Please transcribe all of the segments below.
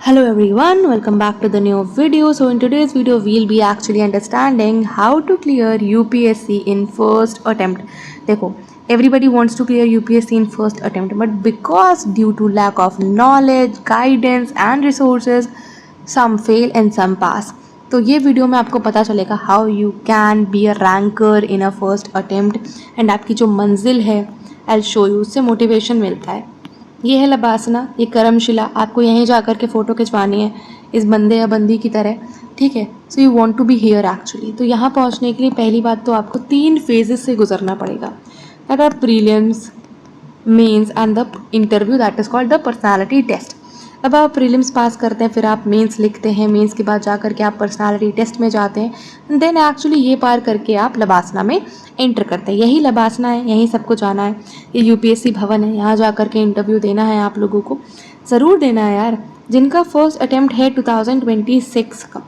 Hello everyone, welcome back to the new video. So in today's video we'll be actually understanding how to clear UPSC in first attempt. देखो, everybody wants to clear UPSC in first attempt, but because due to lack of knowledge, guidance and resources, some fail and some pass. तो ये video में आपको पता चलेगा how you can be a ranker in a first attempt and आपकी जो मंजिल है I'll show you, उससे मोटिवेशन मिलता है. ये है लबासना, ये करमशिला, आपको यहीं जा कर के फ़ोटो खिंचवानी है इस बंदे या बंदी की तरह, ठीक है. So you want to be here actually. तो यहाँ पहुँचने के लिए पहली बात तो आपको 3 फेजेस से गुजरना पड़ेगा. That are prelims, mains and the interview, that is called the personality test. अब आप प्रीलिम्स पास करते हैं, फिर आप मेंस लिखते हैं, मेंस के बाद जा कर के आप पर्सनालिटी टेस्ट में जाते हैं, देन एक्चुअली ये पार करके आप लबासना में एंटर करते हैं. यही लबासना है, यहीं सबको जाना है. ये यूपीएससी भवन है, यहाँ जा कर के इंटरव्यू देना है आप लोगों को. ज़रूर देना है यार. जिनका फर्स्ट अटैम्प्ट है 2026 का,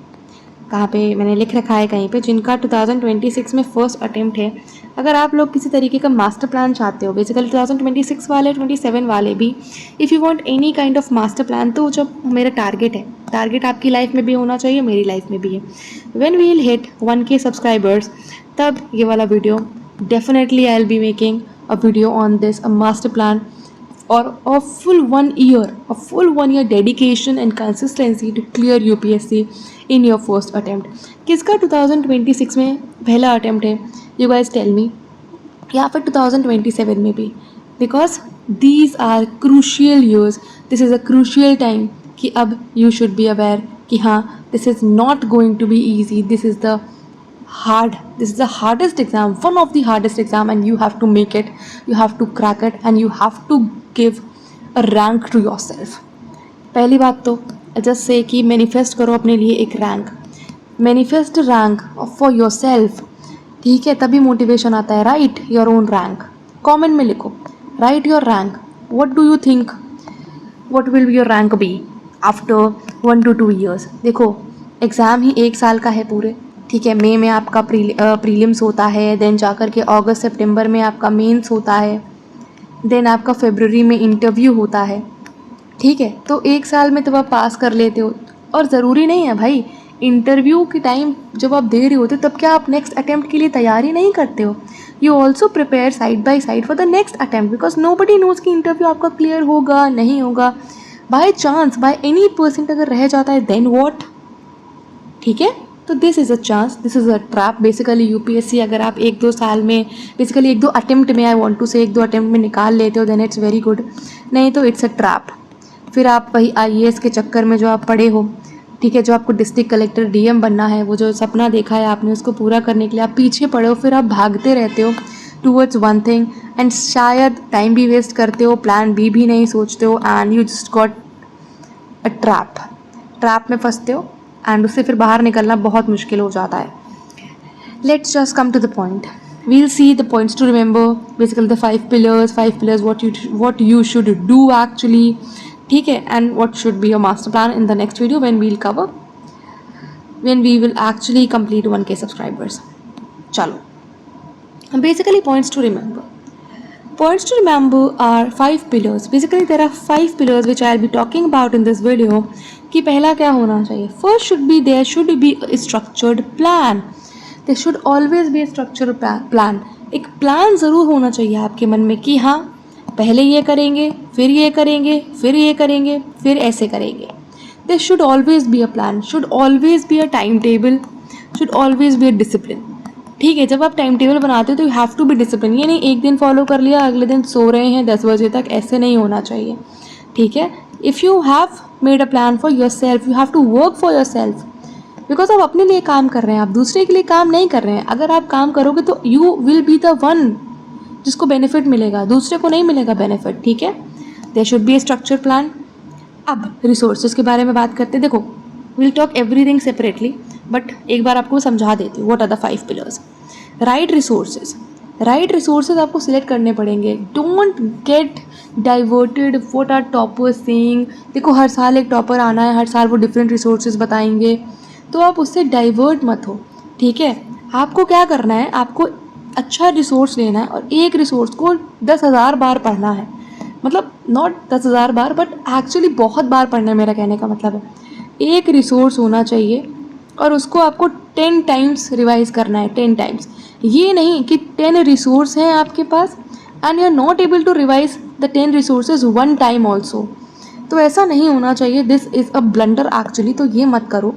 कहाँ पे मैंने लिख रखा है कहीं पे, जिनका 2026 में फर्स्ट अटैम्प्ट है, अगर आप लोग किसी तरीके का मास्टर प्लान चाहते हो, बेसिकली 2026 वाले 27 वाले भी, if you want any kind of master plan, तो जब मेरा टारगेट है, टारगेट आपकी लाइफ में भी होना चाहिए, मेरी लाइफ में भी है. When we will hit 1K subscribers, तब ये वाला video definitely I will be making a video on this, a master plan or a full 1 year dedication and consistency to clear UPSC in your first attempt. किसका 2026 में पहला attempt है, you guys tell me, या फिर 2027 में भी, because these are crucial years. This is a crucial time कि अब you should be aware कि हाँ, this is not going to be easy. This is the hardest exam, one of the hardest exam, and you have to make it, you have to crack it, and you have to give a rank to yourself. पहली बात तो just say कि manifest करो अपने लिए एक rank, manifest rank for yourself, ठीक है. तभी मोटिवेशन आता है. Write your own rank, comment में लिखो, write your rank. What do you think, what will your rank be after 1 to 2 years. देखो, एग्ज़ाम ही 1 साल का है पूरे, ठीक है. मई में आपका प्रीलिम्स होता है, देन जाकर के अगस्त सितंबर में आपका मेंस होता है, देन आपका फरवरी में इंटरव्यू होता है, ठीक है. तो 1 साल में तब आप पास कर लेते हो. और ज़रूरी नहीं है भाई, इंटरव्यू के टाइम जब आप दे रहे होते तब क्या आप नेक्स्ट अटैम्प्ट के लिए तैयारी नहीं करते हो. You also prepare side by side for the next attempt, because nobody knows कि इंटरव्यू आपका क्लियर होगा नहीं होगा. By chance, by any percent अगर रह जाता है, देन वॉट, ठीक है. तो this is a chance, this is a trap. Basically UPSC अगर आप 1-2 साल में, बेसिकली 1-2 अटैम्प्ट में, आई वांट टू से 1-2 अटैम्प्ट में निकाल लेते हो, देन इट्स वेरी गुड. नहीं तो इट्स अ ट्रैप. फिर आप वही आईएएस के चक्कर में जो आप पढ़े हो, ठीक है, जो आपको डिस्ट्रिक्ट कलेक्टर डीएम बनना है, वो जो सपना देखा है आपने, उसको पूरा करने के लिए आप पीछे पड़े हो, फिर आप भागते रहते हो टूवर्ड्स वन थिंग, एंड शायद टाइम भी वेस्ट करते हो, प्लान बी भी नहीं सोचते हो, and you just got a trap में फंसते हो, एंड उससे फिर बाहर निकलना बहुत मुश्किल हो जाता है. Let's just come to the point. We'll see the points to remember, basically the 5 pillars, what you should do actually, ठीक है, and what should be your master plan in the next video when we will actually complete 1K subscribers. चलो, basically points to remember. Points to remember are 5 pillars. Basically there are 5 pillars which I'll be talking about in this video. कि पहला क्या होना चाहिए. First there should be a structured plan. There should always be a structured plan. एक plan ज़रूर होना चाहिए आपके मन में कि हाँ, पहले ये करेंगे, फिर ये करेंगे, फिर ये करेंगे, फिर ऐसे करेंगे. There should always be a plan, should always be a timetable, should always be a discipline. ठीक है, जब आप टाइम टेबल बनाते हो तो you have to be discipline. ये नहीं एक दिन फॉलो कर लिया, अगले दिन सो रहे हैं 10 बजे तक, ऐसे नहीं होना चाहिए, ठीक है. If you have made a plan for yourself, you have to work for yourself, because आप अपने लिए काम कर रहे हैं, आप दूसरे के लिए काम नहीं कर रहे हैं. अगर आप काम करोगे तो you will be the one जिसको बेनिफिट मिलेगा, दूसरे को नहीं मिलेगा बेनिफिट, ठीक है. There should be a structure plan. अब रिसोर्सेज के बारे में बात करते हैं. देखो, will talk everything separately, but एक बार आपको समझा देती हूँ what are the 5 pillars. Right resources आपको सिलेक्ट करने पड़ेंगे. Don't get diverted what are toppers saying. देखो, हर साल एक टॉपर आना है, हर साल वो डिफरेंट रिसोर्सेज बताएंगे, तो आप उससे डाइवर्ट मत हो, ठीक है. आपको क्या करना है, आपको अच्छा रिसोर्स लेना है और एक रिसोर्स को 10,000 बार पढ़ना है. मतलब नॉट 10,000 बार बट एक्चुअली बहुत बार पढ़ना है, मेरा कहने का मतलब है। एक रिसोर्स होना चाहिए और उसको आपको 10 टाइम्स रिवाइज करना है, 10 टाइम्स। ये नहीं कि 10 रिसोर्स हैं आपके पास and you are not able to revise the 10 resources one time also. तो ऐसा नहीं होना चाहिए, this is a blunder actually, तो ये मत करो।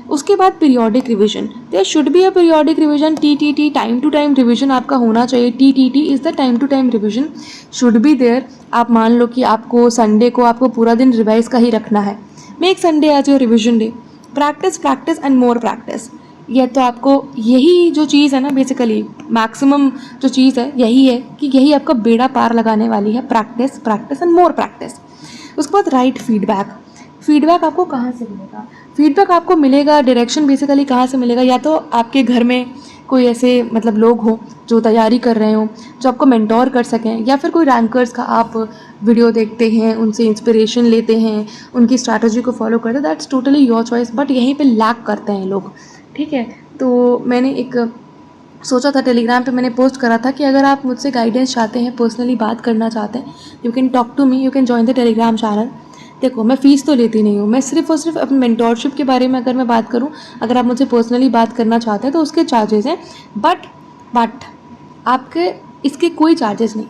उसके बाद periodic revision, there should be a periodic revision, TTT time to time revision आपका होना चाहिए। TTT is the time to time revision should be there. आप मान लो कि आपको संडे को आपको पूरा दिन रिवाइज का ही रखना है, make Sunday as your revision day. Practice practice and more practice. ये तो आपको यही जो चीज़ है ना, बेसिकली मैक्सिमम जो चीज़ है यही है कि यही आपका बेड़ा पार लगाने वाली है, practice practice and more practice. उसके बाद राइट फीडबैक। फीडबैक आपको कहाँ से मिलेगा? फीडबैक आपको मिलेगा, डायरेक्शन बेसिकली कहाँ से मिलेगा? या तो आपके घर में कोई ऐसे मतलब लोग हो जो तैयारी कर रहे हो, जो आपको मेंटोर कर सकें, या फिर कोई रैंकर्स का आप वीडियो देखते हैं, उनसे इंस्पिरेशन लेते हैं, उनकी स्ट्रैटेजी को फॉलो करते हैं, that's totally your choice. But यहीं पे लैक करते हैं लोग, ठीक है। तो मैंने एक सोचा था, टेलीग्राम पे मैंने पोस्ट करा था कि अगर आप मुझसे गाइडेंस चाहते हैं, पर्सनली बात करना चाहते हैं, you can talk to me, you can join the Telegram channel. देखो, मैं फ़ीस तो लेती नहीं हूँ, मैं सिर्फ और सिर्फ अपनी मेंटोरशिप के बारे में अगर मैं बात करूँ, अगर आप मुझसे पर्सनली बात करना चाहते हैं तो उसके चार्जेस हैं। बट आपके इसके कोई चार्जेस नहीं,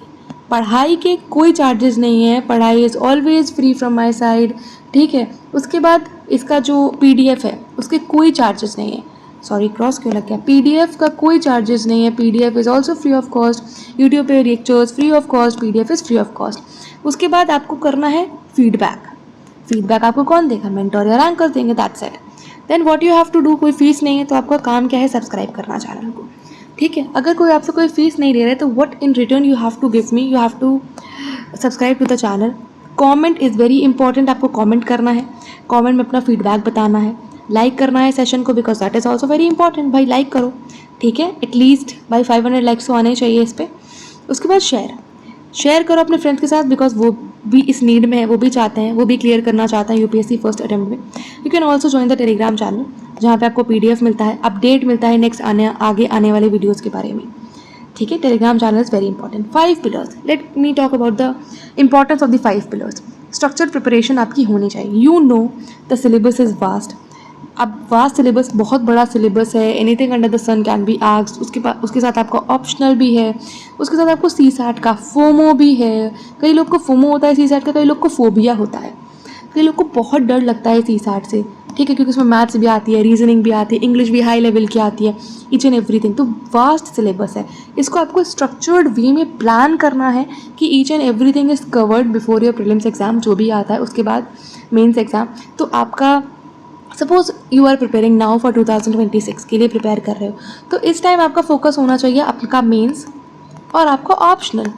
पढ़ाई के कोई चार्जेस नहीं है। पढ़ाई is always free from my side, ठीक है। उसके बाद इसका जो PDF है उसके कोई चार्जेस नहीं है। सॉरी, क्रॉस क्यों लग गया? PDF का कोई चार्जेस नहीं है, PDF is also free of cost. YouTube पे lectures free of cost, PDF is free of cost. उसके बाद आपको करना है फीडबैक। फीडबैक आपको कौन देगा? मेंटोर या रैंकर देंगे, that's it. Then what you have to do, कोई फीस नहीं है तो आपका काम क्या है? सब्सक्राइब करना चैनल को, ठीक है। अगर कोई आपसे कोई फीस नहीं ले रहा है तो what in return you have to give me, you have to subscribe to the channel. Comment is very important, आपको कमेंट करना है, कमेंट में अपना फीडबैक बताना है, लाइक करना है सेशन को, because that is also very important. भाई लाइक करो, ठीक है, एटलीस्ट भाई 500 लाइक्स तो आने चाहिए इस पर। उसके बाद शेयर करो अपने फ्रेंड्स के साथ, बिकॉज वो भी इस नीड में है, वो भी चाहते हैं, वो भी क्लियर करना चाहते हैं UPSC फर्स्ट अटेम्प्ट में। You can also join the Telegram channel, जहाँ पे आपको PDF मिलता है, अपडेट मिलता है नेक्स्ट आगे आने वाले वीडियोज़ के बारे में, ठीक है। Telegram channel is very important. 5 pillars, let me talk about the importance of the 5 pillars. Structured preparation आपकी होनी चाहिए। You know the syllabus is vast. अब वास्ट सिलेबस, बहुत बड़ा सिलेबस है, anything under the sun can be asked. उसके साथ आपका ऑप्शनल भी है, उसके साथ आपको CSAT का फोमो भी है। कई लोग को फोमो होता है CSAT का, कई लोग को फोबिया होता है, कई लोग को बहुत डर लगता है CSAT से, ठीक है, क्योंकि उसमें मैथ्स भी आती है, रीजनिंग भी आती है, इंग्लिश भी हाई लेवल की आती है, ईच एंड एवरीथिंग। तो वास्ट सिलेबस है, इसको आपको स्ट्रक्चर्ड वे में प्लान करना है कि each and everything is covered before your prelims exam, जो भी आता है उसके बाद मेंस एग्जाम। तो आपका suppose you are preparing now for 2026 के लिए प्रिपेयर कर रहे हो, तो इस टाइम आपका फोकस होना चाहिए आपका मेंस और आपका ऑप्शनल।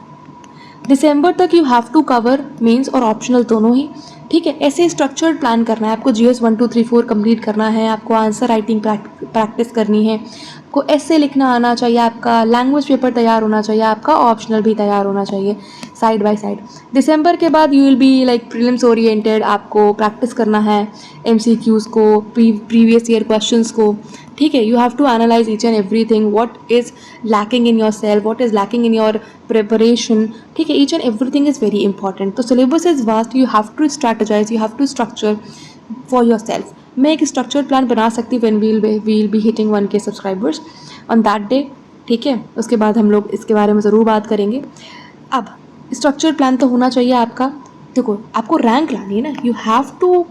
दिसंबर तक you have to cover mains और ऑप्शनल दोनों ही, ठीक है। ऐसे स्ट्रक्चर्ड प्लान करना है आपको। GS 1 2 3 4 कंप्लीट करना है, आपको आंसर राइटिंग प्रैक्टिस करनी है, आपको ऐसे लिखना आना चाहिए, आपका लैंग्वेज पेपर तैयार होना चाहिए, आपका ऑप्शनल भी तैयार होना चाहिए साइड बाय साइड। दिसंबर के बाद you will be like prelims oriented, आपको प्रैक्टिस करना है MCQs को, प्रीवियस ईयर क्वेश्चंस को, ठीक है। You have to analyse each and everything, what is lacking in yourself, what is lacking in your preparation, ठीक है। Each and everything is very important. तो syllabus is vast, you have to strategise, you have to structure for yourself. मैं एक structured plan बना सकती हूँ when will be hitting 1K subscribers on that day, ठीक है। उसके बाद हम लोग इसके बारे में ज़रूर बात करेंगे। अब स्ट्रक्चर्ड प्लान तो होना चाहिए आपका। देखो, आपको रैंक लानी है ना, you have to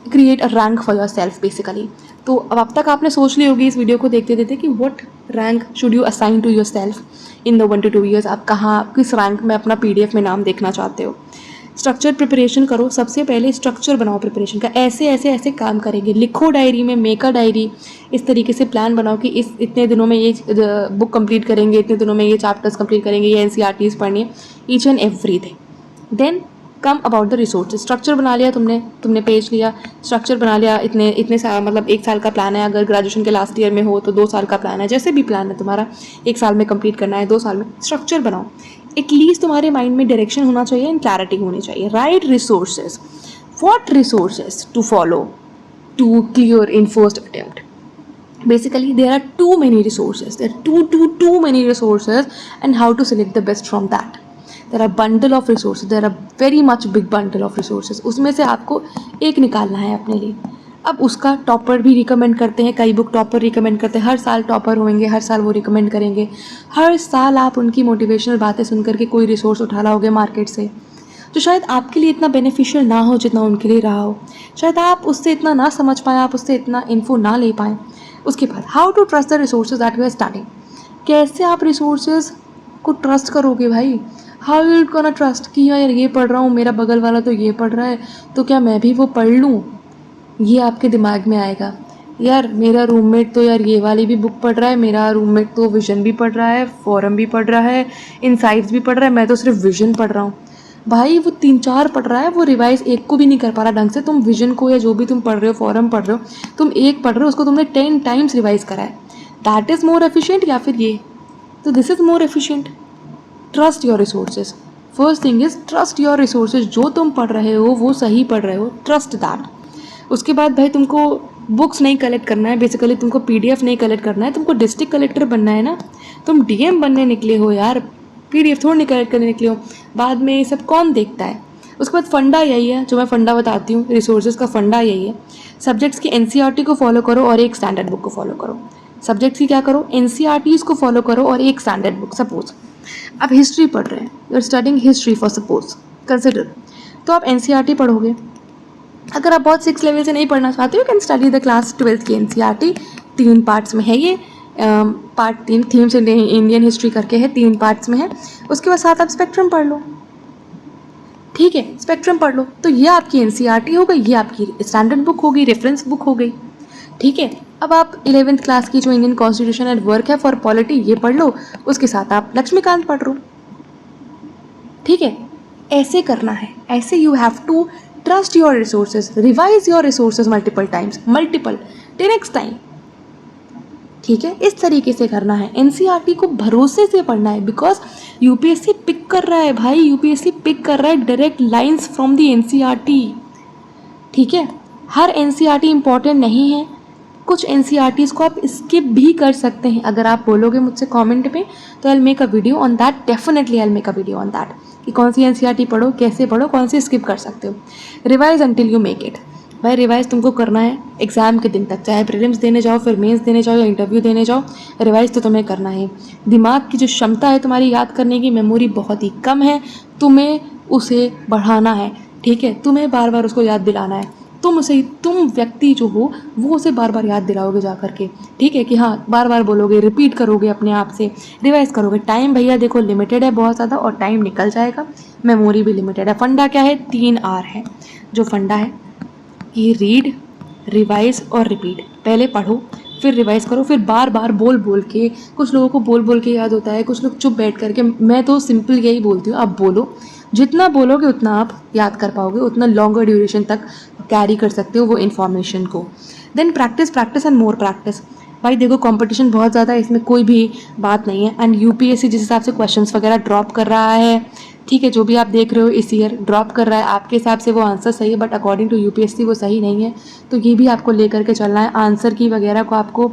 create a rank for yourself basically. तो अब तक आपने सोच ली होगी इस वीडियो को देखते देखते कि what rank should you assign to yourself in the 1 to 2 years. आप कहाँ, किस रैंक में अपना PDF में नाम देखना चाहते हो। स्ट्रक्चर प्रिपरेशन करो, सबसे पहले स्ट्रक्चर बनाओ प्रिपरेशन का, ऐसे ऐसे ऐसे काम करेंगे। लिखो डायरी में, मेक अ डायरी, इस तरीके से प्लान बनाओ कि इतने दिनों में ये बुक कंप्लीट करेंगे, इतने दिनों में ये चैप्टर्स कंप्लीट करेंगे, ये NCERTs पढ़नी है, each and everything. Then come about the resources. Structure बना लिया तुमने पेज लिया, स्ट्रक्चर बना लिया, इतने साल, मतलब 1 साल का प्लान है, अगर ग्रेजुएशन के लास्ट ईयर में हो तो 2 साल का प्लान है, जैसे भी प्लान है तुम्हारा, 1 साल में कंप्लीट करना है, 2 साल में, स्ट्रक्चर बनाओ। एटलीस्ट तुम्हारे माइंड में डायरेक्शन होना चाहिए एंड क्लैरिटी होनी चाहिए। Right resources, what resources to follow to clear in first attempt. Basically, there are too many resources, there are too many resources, and how to select the best from that. There are bundle of resources, there are very much big bundle of resources, उसमें से आपको एक निकालना है अपने लिए। अब उसका टॉपर भी रिकमेंड करते हैं, कई बुक टॉपर रिकमेंड करते हैं, हर साल टॉपर होंगे, हर साल वो रिकमेंड करेंगे, हर साल आप उनकी मोटिवेशनल बातें सुन करके कोई रिसोर्स उठा लाओगे मार्केट से जो शायद आपके लिए इतना बेनिफिशियल ना हो जितना उनके लिए रहा हो, शायद आप उससे इतना ना समझ पाएँ, आप उससे इतना इन्फो ना ले पाएँ। उसके बाद how to trust the resources that you are starting, कैसे आप रिसोर्सेज को ट्रस्ट करोगे भाई? हाउ यू गोना ट्रस्ट कि यार ये पढ़ रहा हूँ, मेरा बगल वाला तो ये पढ़ रहा है, तो क्या मैं भी वो पढ़ लूँ? ये आपके दिमाग में आएगा। यार मेरा रूममेट तो यार ये वाली भी बुक पढ़ रहा है, मेरा रूममेट तो विजन भी पढ़ रहा है, फोरम भी पढ़ रहा है, इनसाइट्स भी पढ़ रहा है, मैं तो सिर्फ विजन पढ़ रहा हूँ। भाई वो 3-4 पढ़ रहा है, वो रिवाइज एक को भी नहीं कर पा रहा ढंग से। तुम विजन को या जो भी तुम पढ़ रहे हो, फोरम पढ़ रहे हो, तुम एक पढ़ रहे हो, उसको तुमने 10 टाइम्स रिवाइज करा है। दैट इज़ मोर एफिशिएंट या फिर ये? तो this is more efficient. Trust your resources. First thing is trust your resources. जो तुम पढ़ रहे हो वो सही पढ़ रहे हो, ट्रस्ट दैट। उसके बाद भाई तुमको बुक्स नहीं कलेक्ट करना है, बेसिकली तुमको पीडीएफ नहीं कलेक्ट करना है, तुमको डिस्ट्रिक्ट कलेक्टर बनना है ना। तुम डीएम बनने निकले हो यार, पीडीएफ थोड़ी नहीं कलेक्ट करने निकले हो। बाद में ये सब कौन देखता है? उसके बाद फंडा यही है, जो मैं फंडा बताती हूँ रिसोर्सेज का, फंडा यही है। सब्जेक्ट्स की एनसीईआरटी को फॉलो करो और एक स्टैंडर्ड बुक को फॉलो करो। सब्जेक्ट्स की क्या करो? एनसीईआरटीज़ को फॉलो करो और एक स्टैंडर्ड बुक। सपोज आप हिस्ट्री पढ़ रहे हैं, you are studying history for suppose consider, तो आप एनसीईआरटी पढ़ोगे। अगर आप बहुत 6 लेवल से नहीं पढ़ना चाहते हो, can study the class 12th की एनसीईआरटी। 3 पार्ट्स में है ये, part 3 themes in Indian history करके है, 3 पार्ट्स में है। उसके बाद साथ आप स्पेक्ट्रम पढ़ लो, ठीक है, स्पेक्ट्रम पढ़ लो। तो ये आपकी एनसीईआरटी हो गई, ये आपकी स्टैंडर्ड बुक हो गई, रेफरेंस बुक हो गई, ठीक है। अब आप 11th क्लास की जो इंडियन कॉन्स्टिट्यूशन एंड वर्क है फॉर पॉलिटी, ये पढ़ लो, उसके साथ आप लक्ष्मीकांत पढ़ लो, ठीक है। ऐसे करना है, ऐसे you have to trust your resources, revise your resources multiple times, multiple 10x time, ठीक है। इस तरीके से करना है, एनसीईआरटी को भरोसे से पढ़ना है, बिकॉज यूपीएससी पिक कर रहा है भाई, यूपीएससी पिक कर रहा है direct lines from the NCERT, ठीक है। हर एनसीईआरटी इंपॉर्टेंट नहीं है, कुछ एनसीईआरटीज़ को आप स्किप भी कर सकते हैं। अगर आप बोलोगे मुझसे कमेंट में तो I will make a video on that, definitely I will make a video on that कि कौन सी एनसीईआरटी पढ़ो, कैसे पढ़ो, कौन सी स्किप कर सकते हो। Revise until you make it. भाई रिवाइज तुमको करना है एग्जाम के दिन तक, चाहे प्रीलिम्स देने जाओ, फिर मेंस देने जाओ या इंटरव्यू देने जाओ, रिवाइज तो तुम्हें करना है। दिमाग की जो क्षमता है तुम्हारी याद करने की, मेमोरी बहुत ही कम है, तुम्हें उसे बढ़ाना है, ठीक है। तुम्हें बार बार उसको याद दिलाना है, तुम व्यक्ति जो हो वो उसे बार बार याद दिलाओगे जा करके, ठीक है, कि हाँ बार बार बोलोगे, रिपीट करोगे अपने आप से, रिवाइज करोगे। टाइम भैया देखो लिमिटेड है बहुत ज़्यादा, और टाइम निकल जाएगा, मेमोरी भी लिमिटेड है। फंडा क्या है? 3R है जो फंडा है, कि रीड, रिवाइज और रिपीट। पहले पढ़ो, फिर रिवाइज करो, फिर बार बार बोल बोल के। कुछ लोगों को बोल बोल के याद होता है, कुछ लोग चुप बैठ करके। मैं तो सिंपल यही बोलती हूँ, आप बोलो, जितना बोलोगे उतना आप याद कर पाओगे, उतना लॉन्गर ड्यूरेशन तक कैरी कर सकते हो वो इन्फॉर्मेशन को। Then practice, practice and more practice. भाई देखो कंपटीशन बहुत ज़्यादा है, इसमें कोई भी बात नहीं है। एंड यूपीएससी जिस हिसाब से क्वेश्चंस वगैरह ड्रॉप कर रहा है, ठीक है, जो भी आप देख रहे हो इस ईयर ड्रॉप कर रहा है, आपके हिसाब से वो आंसर सही है, बट अकॉर्डिंग टू यूपीएससी वो सही नहीं है। तो ये भी आपको लेकर के चलना है, आंसर की वगैरह को आपको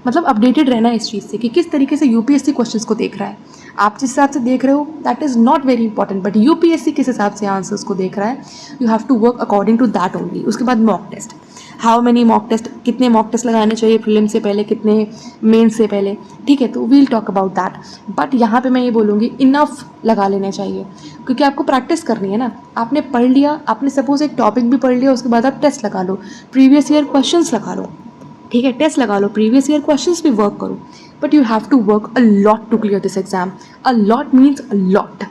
मतलब अपडेटेड रहना है इस चीज़ से कि किस तरीके से यूपीएससी क्वेश्चंस को देख रहा है। आप जिस हिसाब से देख रहे हो that is not very important, but UPSC किस हिसाब से आंसर्स को देख रहा है, you have to work according to that only. उसके बाद mock test, how many mock test, कितने मॉक टेस्ट लगाने चाहिए प्रीलिम से पहले, कितने मेन से पहले, ठीक है, तो we'll talk about that. But यहाँ पे मैं ये बोलूँगी इनफ लगा लेने चाहिए, क्योंकि आपको प्रैक्टिस करनी है ना। आपने पढ़ लिया, आपने सपोज एक टॉपिक भी पढ़ लिया, उसके बाद आप टेस्ट लगा लो, प्रीवियस ईयर क्वेश्चंस लगा लो, ठीक है, टेस्ट लगा लो, प्रीवियस ईयर क्वेश्चंस भी वर्क करो, but you have to work a lot to clear this exam. A lot means a lot.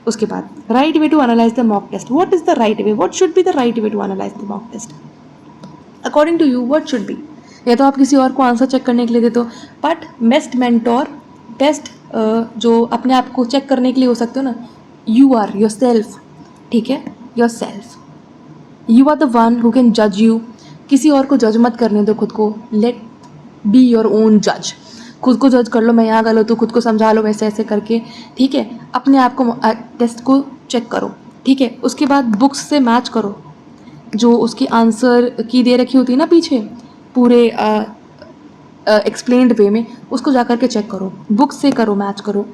उसके बाद right way to analyse the mock test. What is the right way? What should be the right way to analyse the mock test according to you? What should be? या तो आप किसी और को answer check करने के लिए दे दो, बट बेस्ट मेंटोर, बेस्ट जो अपने आप को चेक करने के लिए हो सकते हो ना, यू आर योर सेल्फ, ठीक है, yourself, you are the one who can जज यू। किसी और को जज मत करने दो खुद को, लेट बी योर ओन जज। खुद को जज कर लो, मैं यहाँ गलत हूँ, खुद को समझा लो वैसे ऐसे करके, ठीक है। अपने आप को टेस्ट को चेक करो, ठीक है। उसके बाद बुक्स से मैच करो, जो उसकी आंसर की दे रखी होती है ना पीछे पूरे एक्सप्लेन्ड वे में, उसको जा कर के चेक करो, बुक से करो, मैच करो,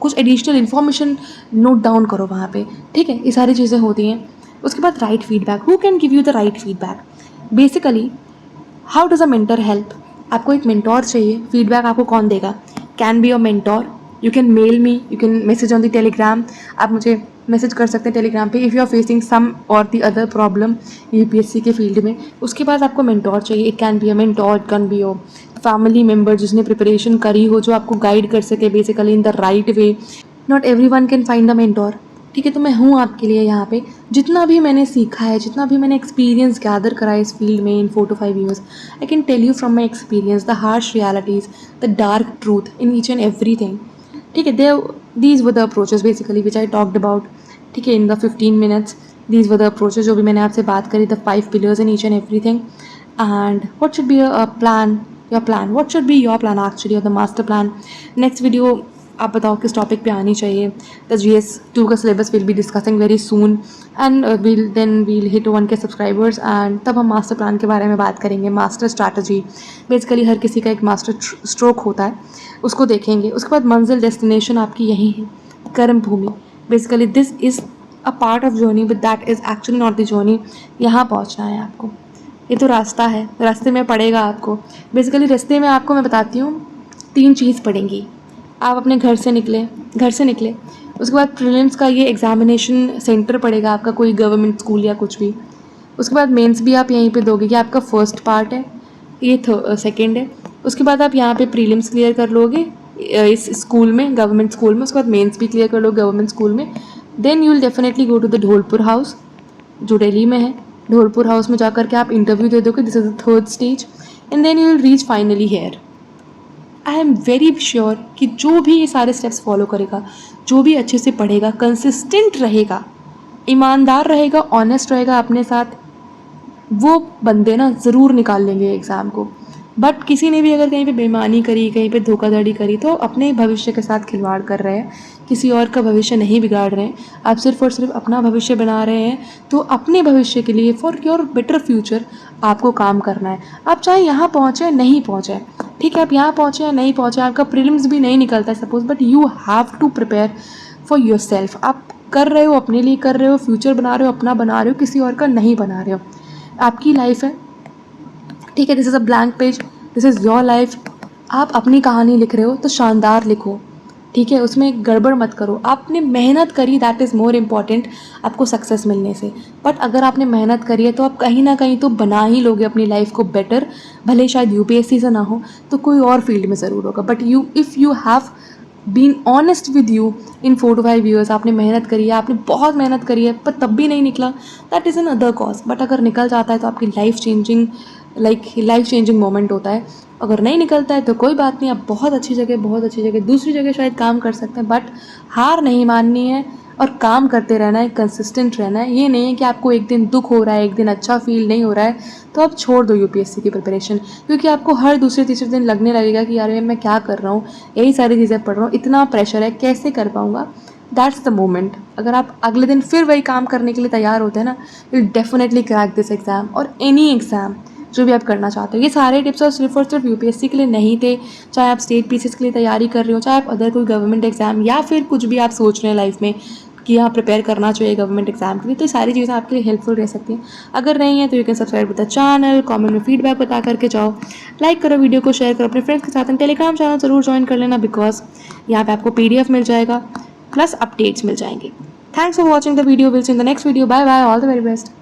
कुछ एडिशनल इन्फॉर्मेशन नोट डाउन करो वहाँ पे, ठीक है, ये सारी चीज़ें होती हैं। उसके बाद right feedback, who can give you the right feedback. Basically how does a mentor help, आपको एक मेंटोर चाहिए, फीडबैक आपको कौन देगा, can be your mentor, you can mail me, you can message on the Telegram, आप मुझे message कर सकते हैं टेलीग्राम पे if you are facing some or the other problem UPSC के फील्ड में। उसके बाद आपको मेंटोर चाहिए, it can be a mentor, it can be your family member जिसने प्रिपरेशन करी हो, जो आपको गाइड कर सके basically in the right way. Not every one can find the mentor, ठीक है, तो मैं हूँ आपके लिए यहाँ पे। जितना भी मैंने सीखा है, जितना भी मैंने एक्सपीरियंस गैदर करा है इस फील्ड में in 4 to 5 years, I can tell you from my experience the harsh realities, the dark truth in each and every thing, ठीक है। These were the approaches basically which I talked about, ठीक है, in the 15 minutes। These were the approaches जो भी मैंने आपसे बात करी, the 5 pillars in each and every thing. And what should be a plan, your plan, what should be your plan actually, और the master plan. Next video आप बताओ किस टॉपिक पे आनी चाहिए। द GS2 का syllabus will be discussing very soon and we'll hit 1K subscribers, and तब हम मास्टर प्लान के बारे में बात करेंगे। मास्टर स्ट्रैटेजी, बेसिकली हर किसी का एक मास्टर स्ट्रोक होता है, उसको देखेंगे। उसके बाद मंजिल, डेस्टिनेशन आपकी यही है, कर्म भूमि। Basically this is a part of journey but that is actually not the journey. यहाँ पहुँचना है आपको, ये तो रास्ता है, रास्ते में पड़ेगा आपको। बेसिकली रास्ते में आपको मैं बताती हूँ 3 चीज़ पड़ेंगी। आप अपने घर से निकले, उसके बाद प्रीलिम्स का ये एग्जामिनेशन सेंटर पड़ेगा आपका, कोई गवर्नमेंट स्कूल या कुछ भी। उसके बाद मेंस भी आप यहीं पे दोगे, ये आपका फर्स्ट पार्ट है, ये सेकेंड है। उसके बाद आप यहाँ पे प्रीलिम्स क्लियर कर लोगे इस स्कूल में, गवर्नमेंट स्कूल में। उसके बाद मेंस भी क्लियर कर लोगे गवर्नमेंट स्कूल में। Then you will definitely go to the Dholpur house जो दिल्ली में है। ढोलपुर हाउस में जाकर के आप इंटरव्यू दे दोगे, this is the 3rd stage, and then you will reach finally here. I am very sure कि जो भी ये सारे स्टेप्स फॉलो करेगा, जो भी अच्छे से पढ़ेगा, कंसिस्टेंट रहेगा, ईमानदार रहेगा, ऑनेस्ट रहेगा अपने साथ, वो बंदे ना ज़रूर निकाल लेंगे एग्ज़ाम को। बट किसी ने भी अगर कहीं पे बेईमानी करी, कहीं पे धोखाधड़ी करी, तो अपने भविष्य के साथ खिलवाड़ कर रहे हैं, किसी और का भविष्य नहीं बिगाड़ रहे हैं, आप सिर्फ और सिर्फ अपना भविष्य बना रहे हैं। तो अपने भविष्य के लिए, फॉर योर बेटर फ्यूचर, आपको काम करना है। आप चाहे यहाँ पहुँचे नहीं पहुँचे, ठीक है, आप यहाँ पहुँचे या नहीं पहुँचे, आपका प्रीलिम्स भी नहीं निकलता है suppose, but you have to prepare for yourself. आप कर रहे हो, अपने लिए कर रहे हो, फ्यूचर बना रहे हो, अपना बना रहे हो, किसी और का नहीं बना रहे हो। आपकी लाइफ है, ठीक है, this is a blank page, this is your life. आप अपनी कहानी लिख रहे हो तो शानदार लिखो, ठीक है, उसमें गड़बड़ मत करो। आपने मेहनत करी, दैट इज़ मोर इम्पॉर्टेंट आपको सक्सेस मिलने से। बट अगर आपने मेहनत करी है तो आप कहीं ना कहीं तो बना ही लोगे अपनी लाइफ को बेटर, भले शायद यूपीएससी से ना हो तो कोई और फील्ड में ज़रूर होगा। But if you have been honest with you in 4 to 5 years, आपने मेहनत करी है, आपने बहुत मेहनत करी है, पर तब भी नहीं निकला, that is an other cause. But अगर निकल जाता है तो आपकी लाइफ चेंजिंग मोमेंट होता है। अगर नहीं निकलता है तो कोई बात नहीं, आप बहुत अच्छी जगह दूसरी जगह शायद काम कर सकते हैं, बट हार नहीं माननी है और काम करते रहना है, कंसिस्टेंट रहना है। ये नहीं है कि आपको एक दिन दुख हो रहा है, एक दिन अच्छा फील नहीं हो रहा है तो आप छोड़ दो यूपीएससी की प्रिपरेशन, क्योंकि आपको हर दूसरे तीसरे दिन लगने लगेगा कि यार मैं क्या कर रहा हूँ, यही सारी चीज़ें पढ़ रहा हूँ, इतना प्रेशर है, कैसे कर पाऊँगा। That's the moment. अगर आप अगले दिन फिर वही काम करने के लिए तैयार होते हैं ना, you definitely crack this exam और एनी एग्ज़ाम जो भी आप करना चाहते हो। ये सारे टिप्स और सिर्फ यूपीएससी के लिए नहीं थे, चाहे आप स्टेट पीसीएस के लिए तैयारी कर रहे हो, चाहे आप अदर कोई गवर्नमेंट एग्जाम या फिर कुछ भी आप सोच रहे हैं लाइफ में कि हाँ प्रिपेयर करना चाहिए गवर्नमेंट एग्जाम के लिए, तो ये सारी चीज़ें आपके लिए हेल्पफुल रह सकती हैं। अगर नहीं है तो you can subscribe with the channel, comment में फीडबैक बता करके जाओ, लाइक करो, वीडियो को शेयर करो अपने फ्रेंड्स के साथ, एंड टेलीग्राम चैनल जरूर ज्वाइन कर लेना, बिकॉज यहाँ पे आपको PDF मिल जाएगा प्लस अपडेट्स मिल जाएंगे। Thanks for watching the video, we'll see in the next video, bye bye, all the very best.